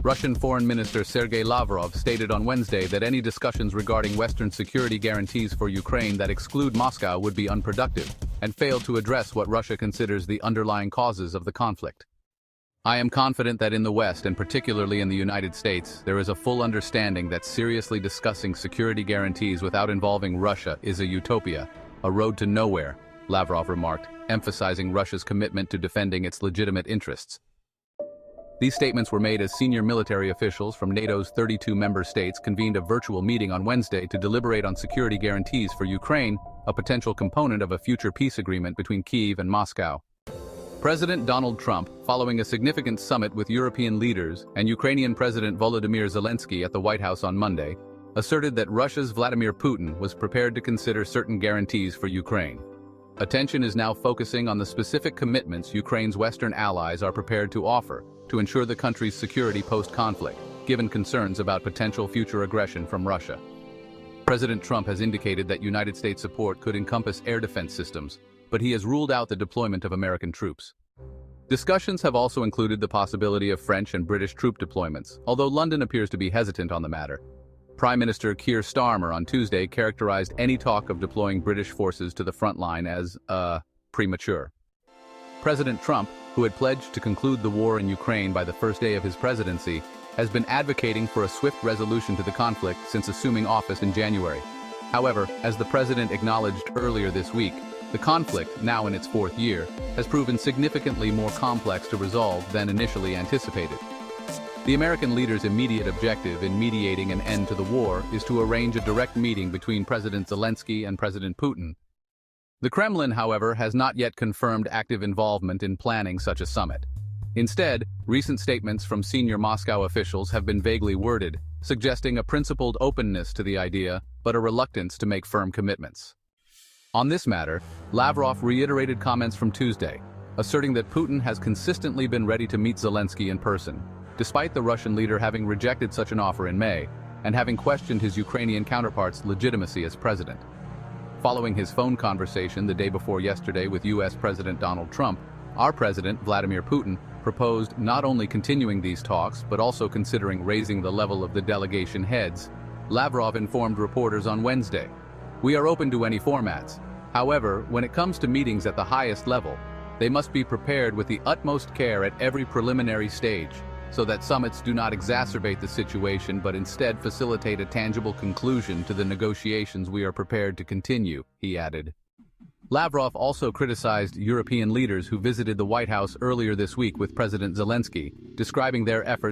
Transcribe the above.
Russian Foreign Minister Sergei Lavrov stated on Wednesday that any discussions regarding Western security guarantees for Ukraine that exclude Moscow would be unproductive, and failed to address what Russia considers the underlying causes of the conflict. I am confident that in the West, and particularly in the United States, there is a full understanding that seriously discussing security guarantees without involving Russia is a utopia, a road to nowhere, Lavrov remarked, emphasizing Russia's commitment to defending its legitimate interests. These statements were made as senior military officials from NATO's 32 member states convened a virtual meeting on Wednesday to deliberate on security guarantees for Ukraine, a potential component of a future peace agreement between Kyiv and Moscow. President Donald Trump, following a significant summit with European leaders and Ukrainian President Volodymyr Zelensky at the White House on Monday, asserted that Russia's Vladimir Putin was prepared to consider certain guarantees for Ukraine. Attention is now focusing on the specific commitments Ukraine's Western allies are prepared to offer to ensure the country's security post-conflict, given concerns about potential future aggression from Russia. President Trump has indicated that United States support could encompass air defense systems, but he has ruled out the deployment of American troops. Discussions have also included the possibility of French and British troop deployments, although London appears to be hesitant on the matter. Prime Minister Keir Starmer on Tuesday characterized any talk of deploying British forces to the front line as, premature. President Trump, who had pledged to conclude the war in Ukraine by the first day of his presidency, has been advocating for a swift resolution to the conflict since assuming office in January. However, as the president acknowledged earlier this week, the conflict, now in its fourth year, has proven significantly more complex to resolve than initially anticipated. The American leader's immediate objective in mediating an end to the war is to arrange a direct meeting between President Zelensky and President Putin. The Kremlin, however, has not yet confirmed active involvement in planning such a summit. Instead, recent statements from senior Moscow officials have been vaguely worded, suggesting a principled openness to the idea, but a reluctance to make firm commitments. On this matter, Lavrov reiterated comments from Tuesday, asserting that Putin has consistently been ready to meet Zelensky in person, despite the Russian leader having rejected such an offer in May, and having questioned his Ukrainian counterpart's legitimacy as president. Following his phone conversation the day before yesterday with U.S. President Donald Trump, our president, Vladimir Putin, proposed not only continuing these talks but also considering raising the level of the delegation heads. Lavrov informed reporters on Wednesday. "We are open to any formats. However, when it comes to meetings at the highest level, they must be prepared with the utmost care at every preliminary stage, so that summits do not exacerbate the situation but instead facilitate a tangible conclusion to the negotiations we are prepared to continue," he added. Lavrov also criticized European leaders who visited the White House earlier this week with President Zelensky, describing their efforts